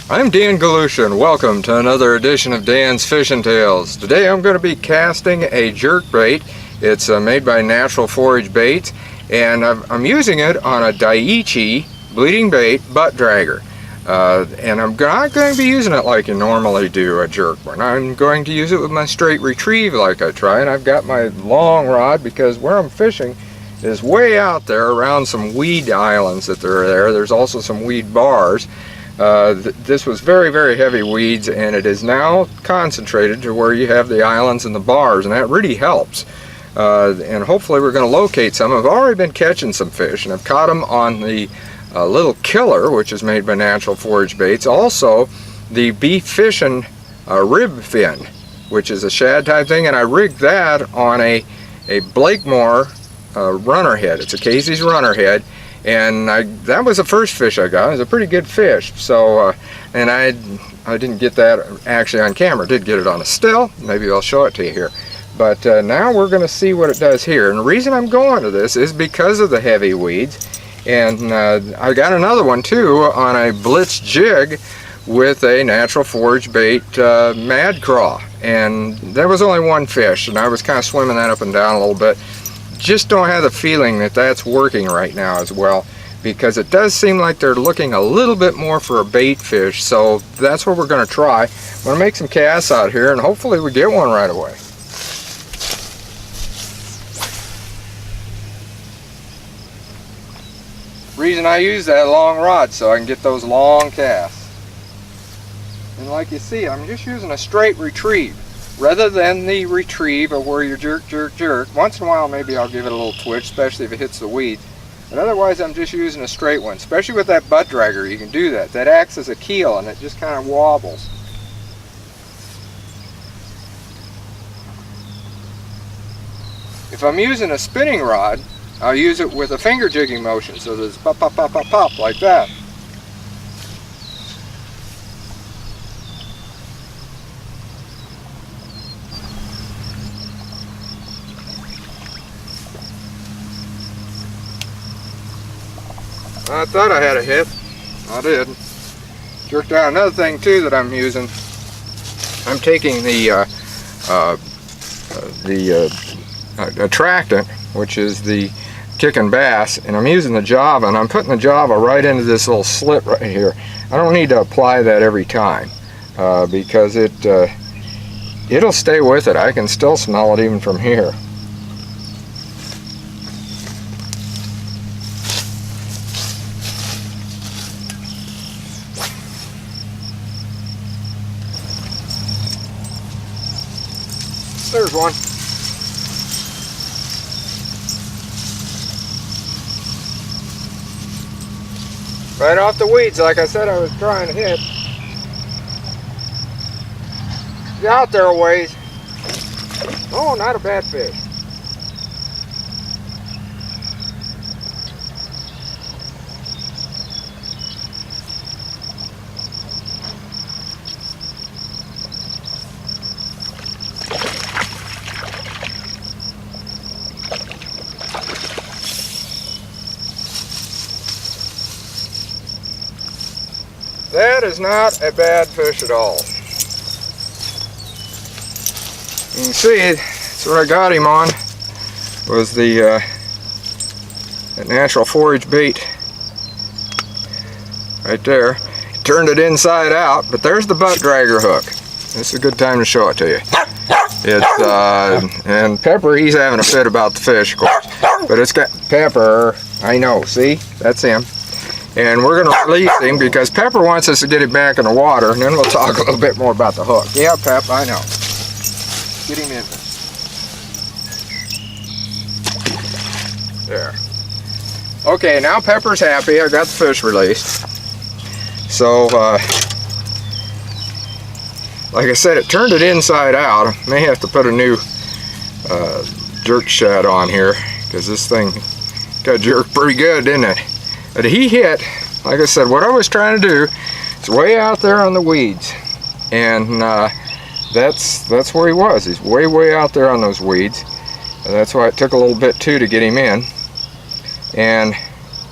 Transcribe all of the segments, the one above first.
I'm Dan Galusha and welcome to another edition of Dan's Fishing Tales. Today I'm going to be casting a jerkbait. It's made by Natural Forage Baits, and I'm using it on a Daiichi bleeding bait butt dragger. And I'm not going to be using it like you normally do a jerk one. I'm going to use it with my straight retrieve like I try, and I've got my long rod because where I'm fishing is way out there around some weed islands that are there. There's also some weed bars. This was very heavy weeds, and it is now concentrated to where you have the islands and the bars, and that really helps. And hopefully we're going to locate some. I've already been catching some fish, and I've caught them on the little killer, which is made by Natural Forage Baits. Also the beef fishing rib fin, which is a shad type thing, and I rigged that on a Blakemore runner head. It's a Casey's runner head. And that was the first fish I got. It was a pretty good fish. So, and I didn't get that actually on camera. Did get it on a still. Maybe I'll show it to you here. But now we're going to see what it does here. And the reason I'm going to this is because of the heavy weeds. And I got another one too on a blitz jig with a Natural Forage Bait Mad Craw. And there was only one fish, and I was kind of swimming that up and down a little bit. Just don't have the feeling that that's working right now as well, because it does seem like they're looking a little bit more for a bait fish. So that's what we're going to try. I'm going to make some casts out here, and hopefully we get one right away. Reason I use that long rod so I can get those long casts. And like you see, I'm just using a straight retrieve rather than the retrieve of where you jerk. Once in a while maybe I'll give it a little twitch, especially if it hits the weeds. But otherwise I'm just using a straight one. Especially with that butt dragger, you can do that. That acts as a keel and it just kind of wobbles. If I'm using a spinning rod, I'll use it with a finger jigging motion. So there's pop, pop, pop, pop, pop, like that. I thought I had a hit. I did. Jerked out. Another thing too that I'm using, I'm taking the attractant, which is the kicking bass, and I'm using the Java, and I'm putting the Java right into this little slit right here. I don't need to apply that every time because it'll stay with it. I can still smell it even from here. There's one. Right off the weeds, like I said I was trying to hit. He's out there a ways. Oh, not a bad fish. That is not a bad fish at all. You can see that's what I got him on, was the Natural Forage Bait right there. Turned it inside out, but there's the butt dragger hook. This is a good time to show it to you. It's and Pepper, he's having a fit about the fish, of course, but it's got Pepper. I know, see, that's him. And we're going to release him because Pepper wants us to get it back in the water, and then we'll talk a little bit more about the hook. Yeah, Pep, I know. Get him in there. There. Okay, now Pepper's happy. I got the fish released. So, like I said, it turned it inside out. I may have to put a new jerk shad on here because this thing got jerked pretty good, didn't it? But he hit, like I said, what I was trying to do is way out there on the weeds. And that's where he was. He's way out there on those weeds. And that's why it took a little bit too to get him in. And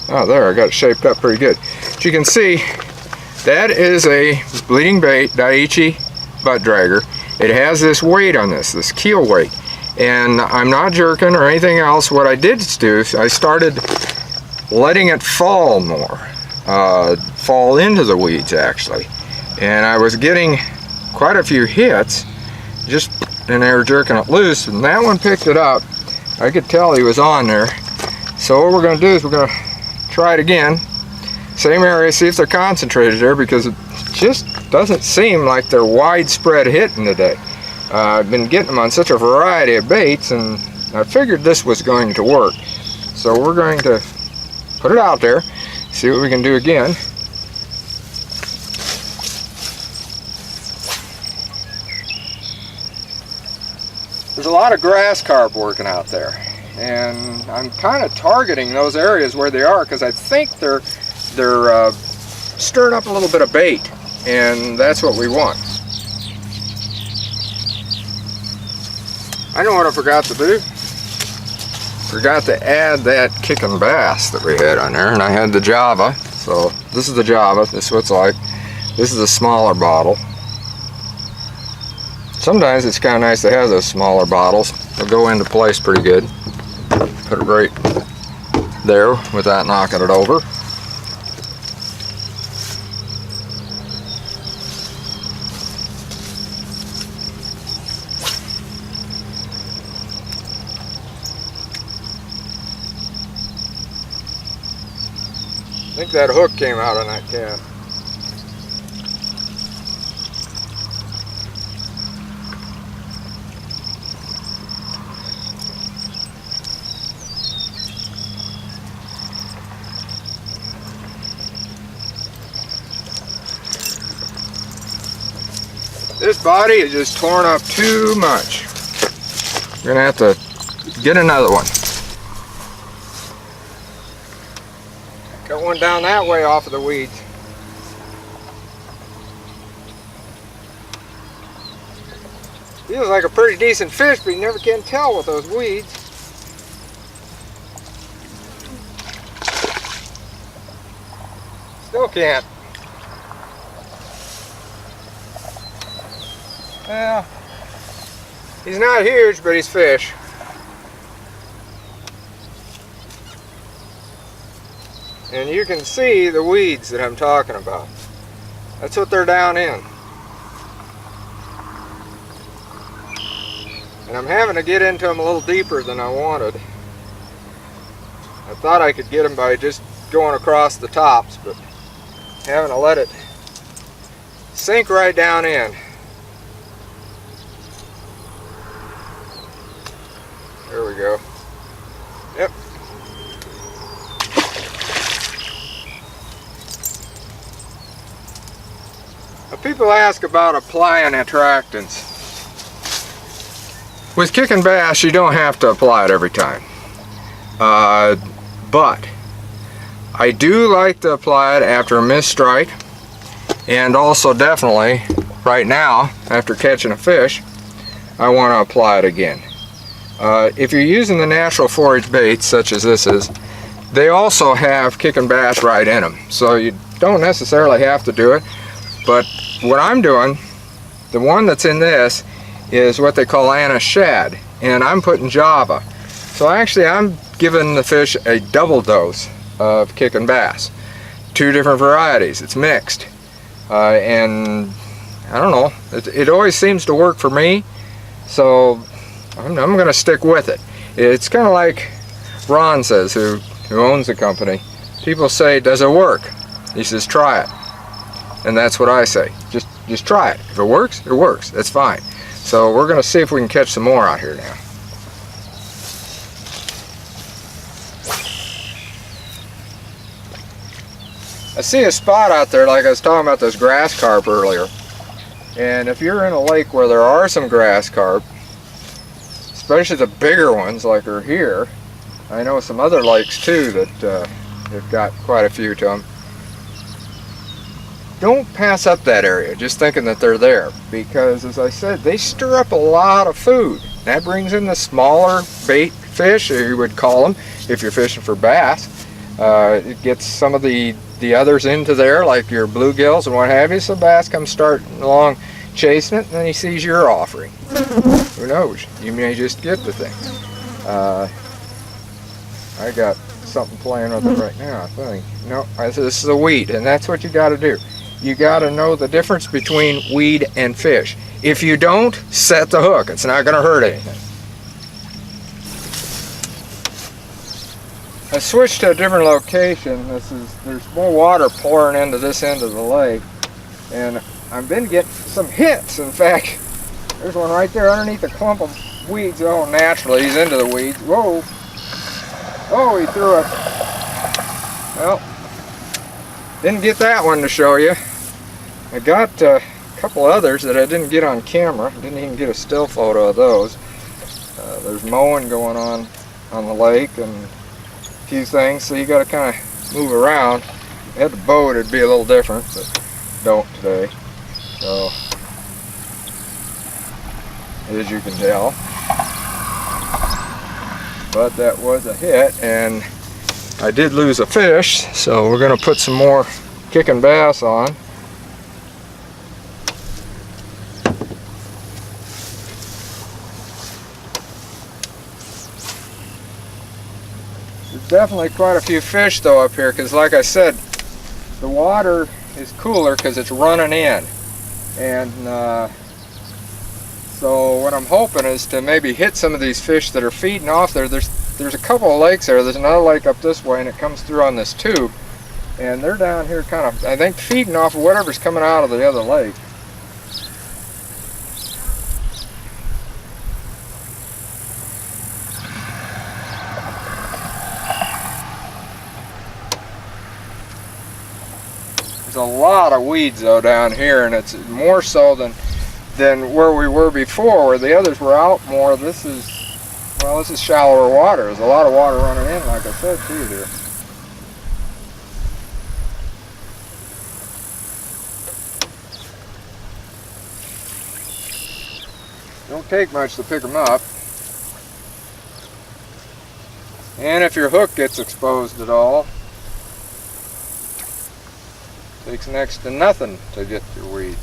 oh, there, I got it shaped up pretty good. But you can see That is a bleeding bait Daiichi butt dragger. It has this weight on this keel weight. And I'm not jerking or anything else. What I did do is I started letting it fall more. Fall into the weeds actually. And I was getting quite a few hits just and they were jerking it loose, and that one picked it up. I could tell he was on there. So what we're going to do is we're going to try it again. Same area, see if they're concentrated there, because it just doesn't seem like they're widespread hitting today. I've been getting them on such a variety of baits, and I figured this was going to work. So we're going to put it out there, see what we can do again. There's a lot of grass carp working out there, and I'm kind of targeting those areas where they are because I think they're stirring up a little bit of bait, and that's what we want. I know what I forgot to do. Forgot to add that kicking bass that we had on there, and I had the Java. So this is the Java. This is what it's like. This is a smaller bottle. Sometimes it's kind of nice to have those smaller bottles. They'll go into place pretty good. Put it right there without knocking it over. I think that hook came out on that can. This body is just torn up too much. We're gonna have to get another one. Got one down that way off of the weeds. Feels like a pretty decent fish, but you never can tell with those weeds. Still can't. Well, he's not huge, but he's fish. And you can see the weeds that I'm talking about. That's what they're down in. And I'm having to get into them a little deeper than I wanted. I thought I could get them by just going across the tops, but having to let it sink right down in. There we go. Yep. Now, people ask about applying attractants. With kicking bass, you don't have to apply it every time. But I do like to apply it after a missed strike, and also definitely right now after catching a fish, I want to apply it again. If you're using the natural forage baits such as this is, they also have kicking bass right in them, so you don't necessarily have to do it. But what I'm doing, the one that's in this, is what they call Shad, and I'm putting Java. So actually I'm giving the fish a double dose of kicking bass. Two different varieties, it's mixed. And I don't know, it always seems to work for me, so I'm going to stick with it. It's kind of like Ron says, who owns the company. People say, does it work? He says, try it. And that's what I say. Just try it. If it works, it works. That's fine. So we're going to see if we can catch some more out here now. I see a spot out there, like I was talking about those grass carp earlier. And if you're in a lake where there are some grass carp, especially the bigger ones like are here, I know some other lakes too that have got quite a few to them. Don't pass up that area just thinking that they're there, because as I said, they stir up a lot of food. That brings in the smaller bait fish, or you would call them if you're fishing for bass. It gets some of the the others into there, like your bluegills and what have you. So bass comes starting along chasing it, and then he sees your offering. Who knows? You may just get the thing. I got something playing with it right now, I think. No, this is a weed, and that's what you got to do. You got to know the difference between weed and fish. If you don't, set the hook. It's not going to hurt anything. I switched to a different location. There's more water pouring into this end of the lake, and I've been getting some hits. In fact, there's one right there underneath a clump of weeds. Oh, naturally, he's into the weeds. Whoa. Oh, he threw it. Well, didn't get that one to show you. I got a couple others that I didn't get on camera. Didn't even get a still photo of those. There's mowing going on the lake and a few things, so you got to kind of move around. If you had the boat, it'd be a little different, but don't today. So, as you can tell. But that was a hit, and I did lose a fish, so we're going to put some more kicking bass on. There's definitely quite a few fish though up here, because like I said, the water is cooler because it's running in, and so what I'm hoping is to maybe hit some of these fish that are feeding off there. There's a couple of lakes there. There's another lake up this way, and it comes through on this tube, and they're down here kind of, I think, feeding off of whatever's coming out of the other lake. There's a lot of weeds though down here, and it's more so than where we were before, where the others were out more. This is shallower water. There's a lot of water running in, like I said, too, here. Don't take much to pick them up. And if your hook gets exposed at all, it takes next to nothing to get your weeds.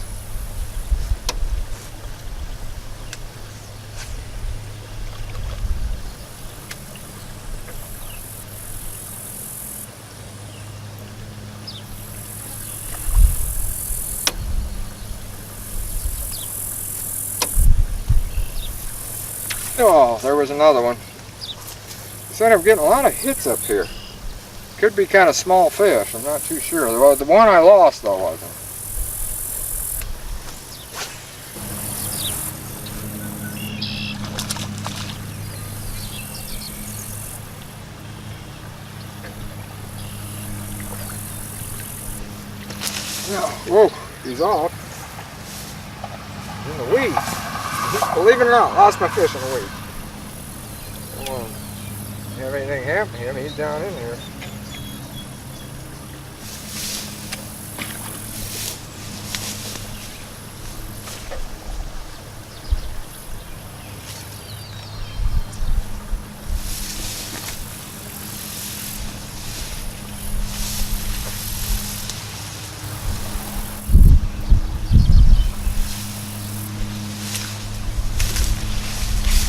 Oh, there was another one. Instead of getting a lot of hits up here. Could be kind of small fish, I'm not too sure. The one I lost though wasn't. Whoa, he's off. In the weeds. Believe it or not, lost my fish in the weeds. Come on. You have anything happen to him? He's down in here.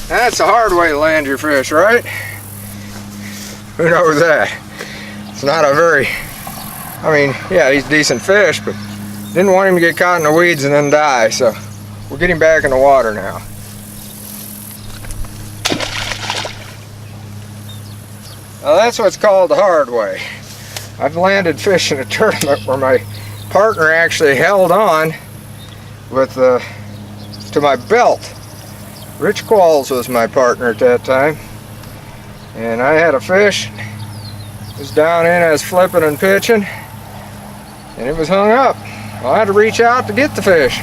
That's a hard way to land your fish, right? Who knows that? It's not a very, I mean, yeah, he's a decent fish, but didn't want him to get caught in the weeds and then die, so we'll get him back in the water now. Now that's what's called the hard way. I've landed fish in a tournament where my partner actually held on with to my belt. Rich Qualls was my partner at that time, and I had a fish. It was down in, I was flipping and pitching, and it was hung up. Well, I had to reach out to get the fish.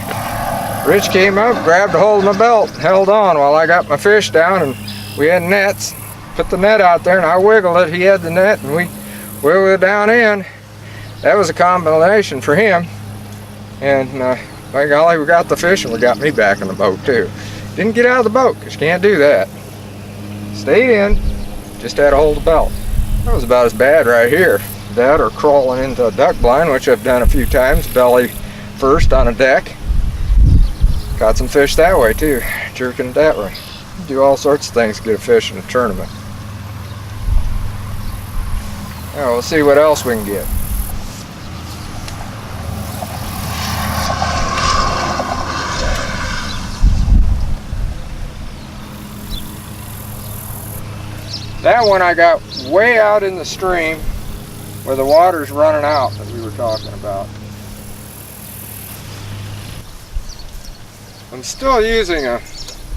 Rich came up, grabbed a hold of my belt, held on while I got my fish down, and we had nets. Put the net out there, and I wiggled it. He had the net, and we wiggled it down in. That was a combination for him, and by golly, we got the fish, and we got me back in the boat too. Didn't get out of the boat, because you can't do that. Stayed in, just had to hold the belt. That was about as bad right here. that or crawling into a duck blind, which I've done a few times, belly first on a deck. Caught some fish that way too, jerking it that way. Do all sorts of things to get a fish in a tournament. Now we'll see what else we can get. That one I got way out in the stream where the water's running out that we were talking about. I'm still using a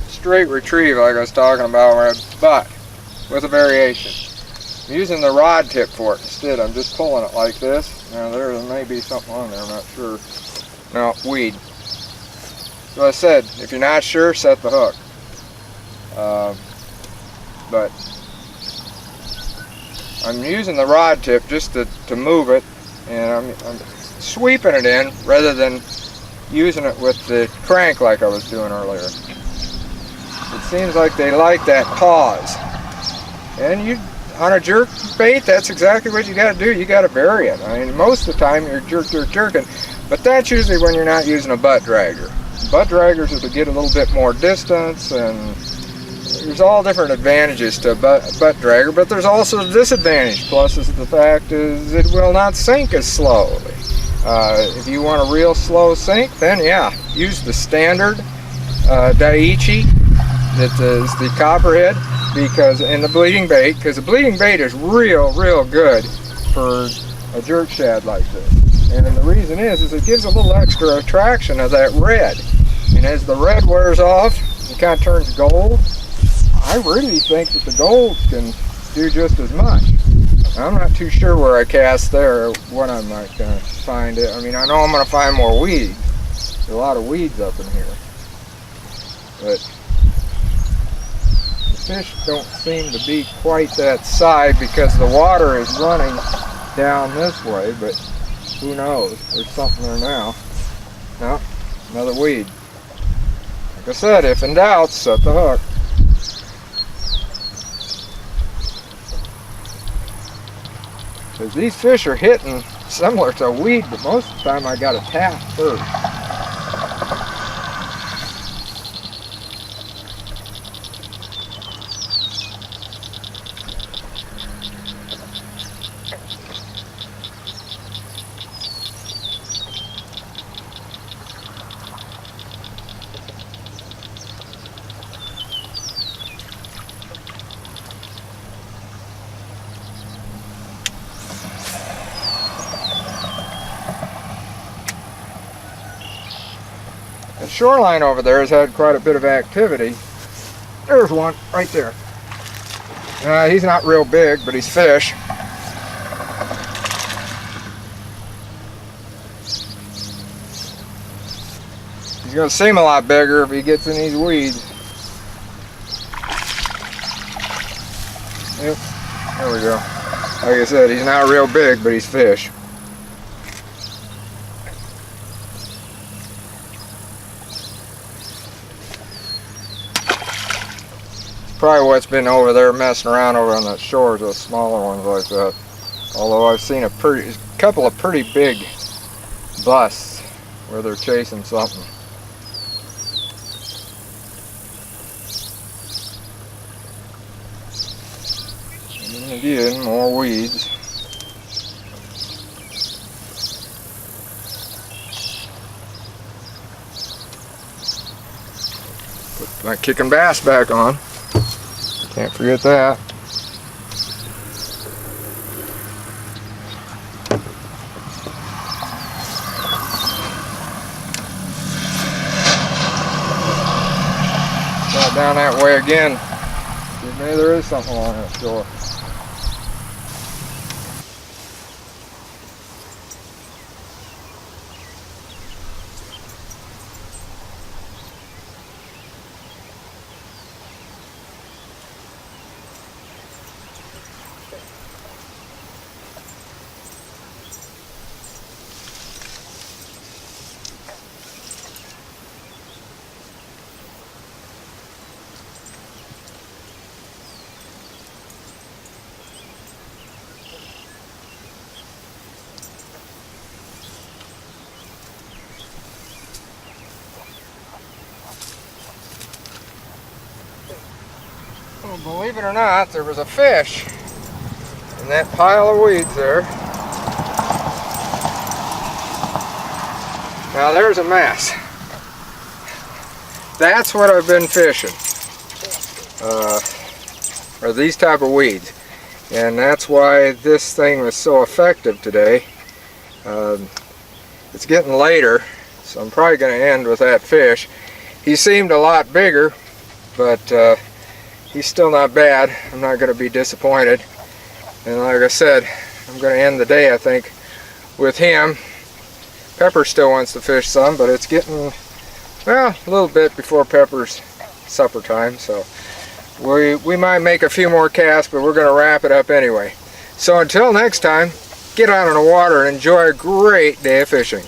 straight retrieve like I was talking about, but with a variation. I'm using the rod tip for it instead. I'm just pulling it like this. Now there may be something on there, I'm not sure. No, weed. So I said, if you're not sure, set the hook. But I'm using the rod tip just to move it, and I'm sweeping it in rather than using it with the crank like I was doing earlier. It seems like they like that pause. And on a jerk bait, that's exactly what you got to do. You got to vary it. I mean, most of the time you're jerking, but that's usually when you're not using a butt dragger. Butt draggers are to get a little bit more distance, and there's all different advantages to a butt dragger, but there's also a disadvantage. Plus, is the fact is it will not sink as slowly. If you want a real slow sink, then yeah, use the standard Daiichi that is the copperhead, and the bleeding bait, because the bleeding bait is real good for a jerk shad like this. And the reason is it gives a little extra attraction of that red. And as the red wears off, it kind of turns gold. I really think that the gold can do just as much. I'm not too sure where I cast there, or what I might find it. I mean, I know I'm going to find more weeds. There's a lot of weeds up in here. But the fish don't seem to be quite that side because the water is running down this way, but who knows? There's something there now. No, another weed. Like I said, if in doubt, set the hook. Because these fish are hitting similar to a weed, but most of the time I got a tap first. The shoreline over there has had quite a bit of activity. There's one right there. He's not real big, but he's fish. He's going to seem a lot bigger if he gets in these weeds. Yep, there we go. Like I said, he's not real big, but he's fish. Probably what's been over there messing around over on the shores, those smaller ones like that. Although I've seen a couple of pretty big busts where they're chasing something. And again, more weeds. Put my kicking bass back on. Can't forget that. Try down that way again. Maybe there is something along that shore. believe it or not, there was a fish in that pile of weeds there. Now there's a mess. That's what I've been fishing, are these type of weeds. And that's why this thing was so effective today. It's getting later, so I'm probably going to end with that fish. He seemed a lot bigger, but he's still not bad. I'm not going to be disappointed. And like I said, I'm going to end the day, I think, with him. Pepper still wants to fish some, but it's getting, well, a little bit before Pepper's supper time, so we might make a few more casts, but we're going to wrap it up anyway. So until next time, get out on the water and enjoy a great day of fishing.